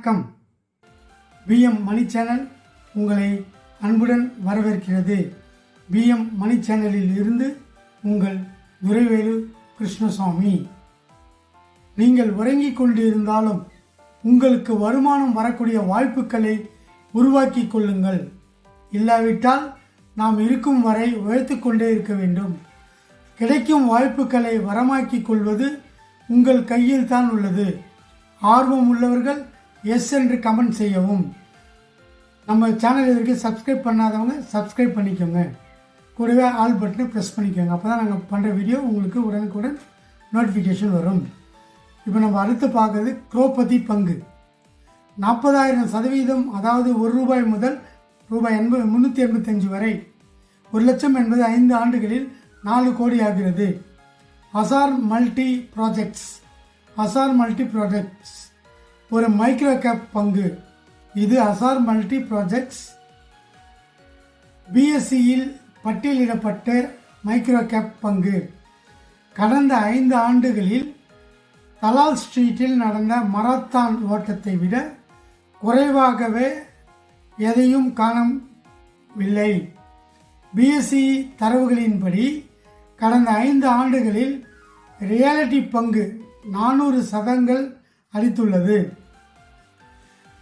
வணக்கம். பிஎம் மணி சேனல் உங்களை அன்புடன் வரவேற்கிறது. பிஎம் மணி சேனலில் இருந்து உங்கள் துரைவேலு கிருஷ்ணசாமி. நீங்கள் உறங்கிக் கொண்டிருந்தாலும் உங்களுக்கு வருமானம் வரக்கூடிய வாய்ப்புகளை உருவாக்கி கொள்ளுங்கள். இல்லாவிட்டால் நாம் இருக்கும் வரை உழைத்து கொண்டே இருக்க வேண்டும். கிடைக்கும் வாய்ப்புகளை வரமாக்கிக் கொள்வது உங்கள் கையில் தான் உள்ளது. ஆர்வம் உள்ளவர்கள் எஸ் என்று கமெண்ட் செய்யவும். நம்ம சேனல் இதற்கு சப்ஸ்கிரைப் பண்ணாதவங்க சப்ஸ்கிரைப் பண்ணிக்கோங்க. கூடவே ஆல் பட்டனை ப்ரெஸ் பண்ணிக்கோங்க. அப்போ தான் நாங்கள் பண்ணுற வீடியோ உங்களுக்கு உடனுக்குடன் நோட்டிஃபிகேஷன் வரும். இப்போ நம்ம அடுத்து பார்க்குறது குரோபதி பங்கு. 40,000%, அதாவது ₹1 முதல் ₹385 வரை. 1 லட்சம் என்பது 5 ஆண்டுகளில் 4 கோடி ஆகிறது. அசார் மல்டி ப்ராஜெக்ட்ஸ் ஒரு மைக்ரோ கேப் பங்கு. இது அசார் மல்டி ப்ராஜெக்ட்ஸ் பிஎஸ்சியில் பட்டியலிடப்பட்ட மைக்ரோ கேப் பங்கு. கடந்த 5 ஆண்டுகளில் தலால் ஸ்ட்ரீட்டில் நடந்த மராத்தான் ஓட்டத்தை விட குறைவாகவே எதையும் காணவில்லை. பிஎஸ்சி தரவுகளின்படி கடந்த 5 ஆண்டுகளில் ரியாலிட்டி பங்கு 400% அளித்துள்ளது.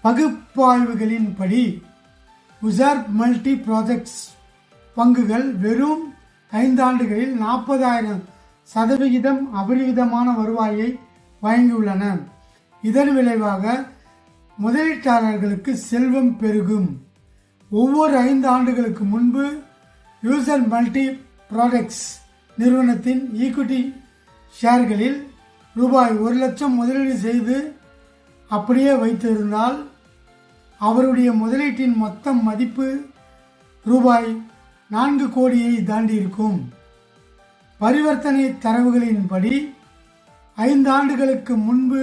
பகுப்பாய்வுகளின்படி உசார் மல்டி ப்ராஜெக்ட்ஸ் பங்குகள் வெறும் 5 ஆண்டுகளில் 40,000% அபரிவிதமான வருவாயை வழங்கியுள்ளன. இதன் விளைவாக முதலீட்டாளர்களுக்கு செல்வம் பெருகும். ஒவ்வொரு 5 ஆண்டுகளுக்கு முன்பு யூசர் மல்டி ப்ராஜெக்ட்ஸ் நிறுவனத்தின் ஈக்விட்டி ஷேர்களில் ₹1 லட்சம் முதலீடு செய்து அப்படியே வைத்திருந்தால் அவருடைய முதலீட்டின் மொத்த மதிப்பு ₹4 கோடியை தாண்டியிருக்கும். பரிவர்த்தனை தரவுகளின்படி 5 ஆண்டுகளுக்கு முன்பு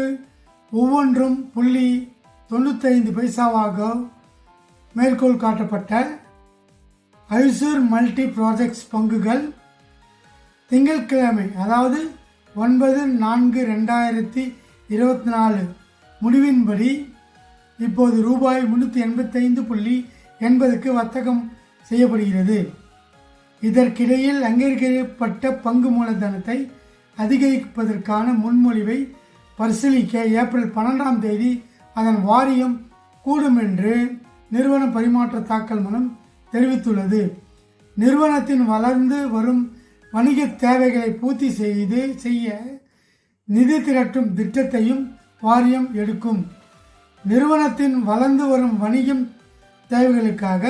ஒவ்வொன்றும் .95 மேற்கோள் காட்டப்பட்ட ஐசூர் மல்டி ப்ராஜெக்ட்ஸ் பங்குகள் திங்கட்கிழமை, அதாவது 9/4/2024 முடிவின்படி இப்போது ₹385.80 வர்த்தகம் செய்யப்படுகிறது. இதற்கிடையில் அங்கீகரிக்கப்பட்ட பங்கு மூலதனத்தை அதிகரிப்பதற்கான முன்மொழிவை பரிசீலிக்க ஏப்ரல் 12 அதன் வாரியம் கூடும் என்று நிறுவன பரிமாற்ற தாக்கல் மூலம் தெரிவித்துள்ளது. நிறுவனத்தின் வளர்ந்து வரும் வணிக தேவைகளை பூர்த்தி செய்ய நிதி திரட்டும் திட்டத்தையும் வாரியம் எடுக்கும். நிறுவனத்தின் வளர்ந்து வரும் வணிகம் தேவைகளுக்காக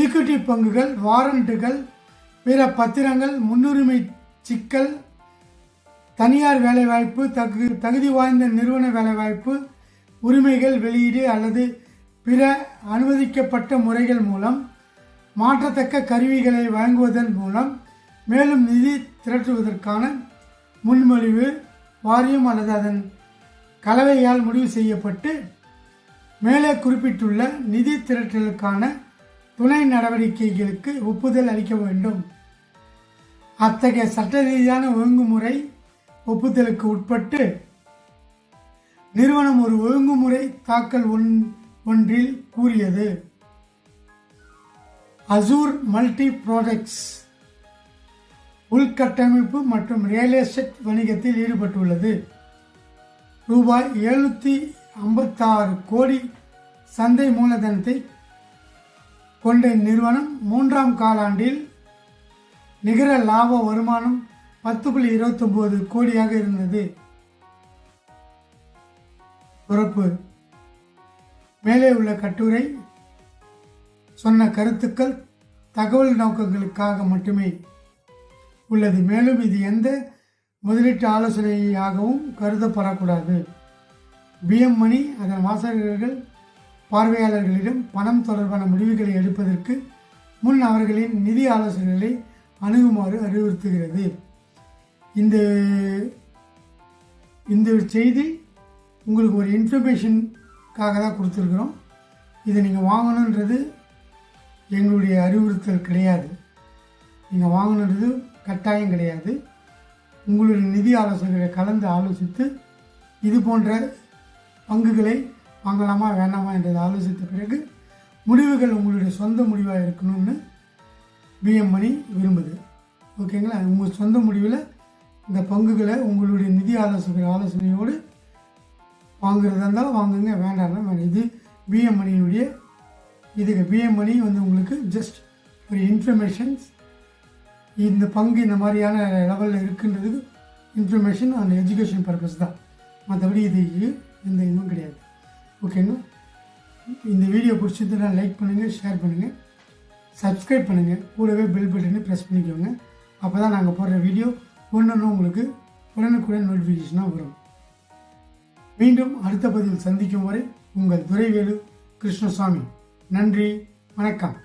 ஈக்விட்டி பங்குகள், வாரண்டுகள், பிற பத்திரங்கள், முன்னுரிமை சிக்கல், தனியார் வேலைவாய்ப்பு, தகுதி வாய்ந்த நிறுவன வேலைவாய்ப்பு உரிமைகள் வெளியீடு அல்லது பிற அனுமதிக்கப்பட்ட முறைகள் மூலம் மாற்றத்தக்க கருவிகளை வழங்குவதன் மூலம் மேலும் நிதி திரட்டுவதற்கான முன்மொழிவு வாரியம் அல்லது அதன் கலவையால் முடிவு செய்யப்பட்டு மேலே குறிப்பிட்டுள்ள நிதி திரட்டலுக்கான துணை நடவடிக்கைகளுக்கு ஒப்புதல் அளிக்க வேண்டும். அத்தகைய சட்ட ரீதியான ஒழுங்குமுறை ஒப்புதலுக்கு உட்பட்டு நிறுவனம் ஒரு ஒழுங்குமுறை தாக்கல் ஒன்றில் கூறியது. அசூர் மல்டி ப்ராஜெக்ட்ஸ் உள்கட்டமைப்பு மற்றும் ரியல் எஸ்டேட் வணிகத்தில் ஈடுபட்டுள்ளது. ₹756 கோடி சந்தை மூலதனத்தை கொண்ட இந்நிறுவனம் 3ஆம் காலாண்டில் நிகர லாப வருமானம் 10.29 கோடியாக இருந்தது. பொறுப்பு. மேலே உள்ள கட்டுரை சொன்ன கருத்துக்கள் தகவல் நோக்கங்களுக்காக மட்டுமே உள்ளது. மேலும் இது எந்த முதலீட்டு ஆலோசனையாகவும் கருதப்படக்கூடாது. பிஎம் மணி அதன் வாசகர்கள் பார்வையாளர்களிடம் பணம் தொடர்பான முடிவுகளை எடுப்பதற்கு முன் அவர்களின் நிதி ஆலோசனைகளை அணுகுமாறு அறிவுறுத்துகிறது. இந்த செய்தி உங்களுக்கு ஒரு இன்ஃபர்மேஷனுக்காக தான் கொடுத்துருக்குறோம். இதை நீங்கள் வாங்கணுன்றது எங்களுடைய அறிவுறுத்தல் கிடையாது. நீங்கள் வாங்கணுன்றது கட்டாயம் கிடையாது. உங்களுடைய நிதி ஆலோசகரை கலந்து ஆலோசித்து இது போன்ற பங்குகளை வாங்கலாமா வேண்டாமா என்றதை ஆலோசித்த பிறகு முடிவுகள் உங்களுடைய சொந்த முடிவாக இருக்கணும்னு பிஎம் மணி விரும்புது. ஓகேங்களா? உங்கள் சொந்த முடிவில் இந்த பங்குகளை உங்களுடைய நிதி ஆலோசனையோடு வாங்குறதா இருந்தாலும் வாங்குங்க, வேண்டாம்னா வேண்டாம். இது பிஎம் மணியுடைய இதுக்கு பிஎம் மணி உங்களுக்கு ஜஸ்ட் ஒரு இன்ஃபர்மேஷன்ஸ். இந்த பங்கு இந்த மாதிரியான லெவலில் இருக்குன்றதுக்கு இன்ஃபர்மேஷன் அண்ட் எஜுகேஷன் பர்பஸ் தான். மற்றபடி இது எந்த இதுவும் கிடையாது. ஓகேங்களா? இந்த வீடியோ பிடிச்சதுன்னா லைக் பண்ணுங்கள், ஷேர் பண்ணுங்கள், சப்ஸ்கிரைப் பண்ணுங்கள், கூடவே பெல் பட்டனை ப்ரெஸ் பண்ணிக்கோங்க. அப்போ தான் நாங்கள் போடுற வீடியோ ஒன்று உங்களுக்கு உடனுக்குடன் நோட்டிஃபிகேஷனாக வரும். மீண்டும் அடுத்த பதிவில் சந்திக்கும் வரை உங்கள் துரைவேலு கிருஷ்ணசாமி. நன்றி, வணக்கம்.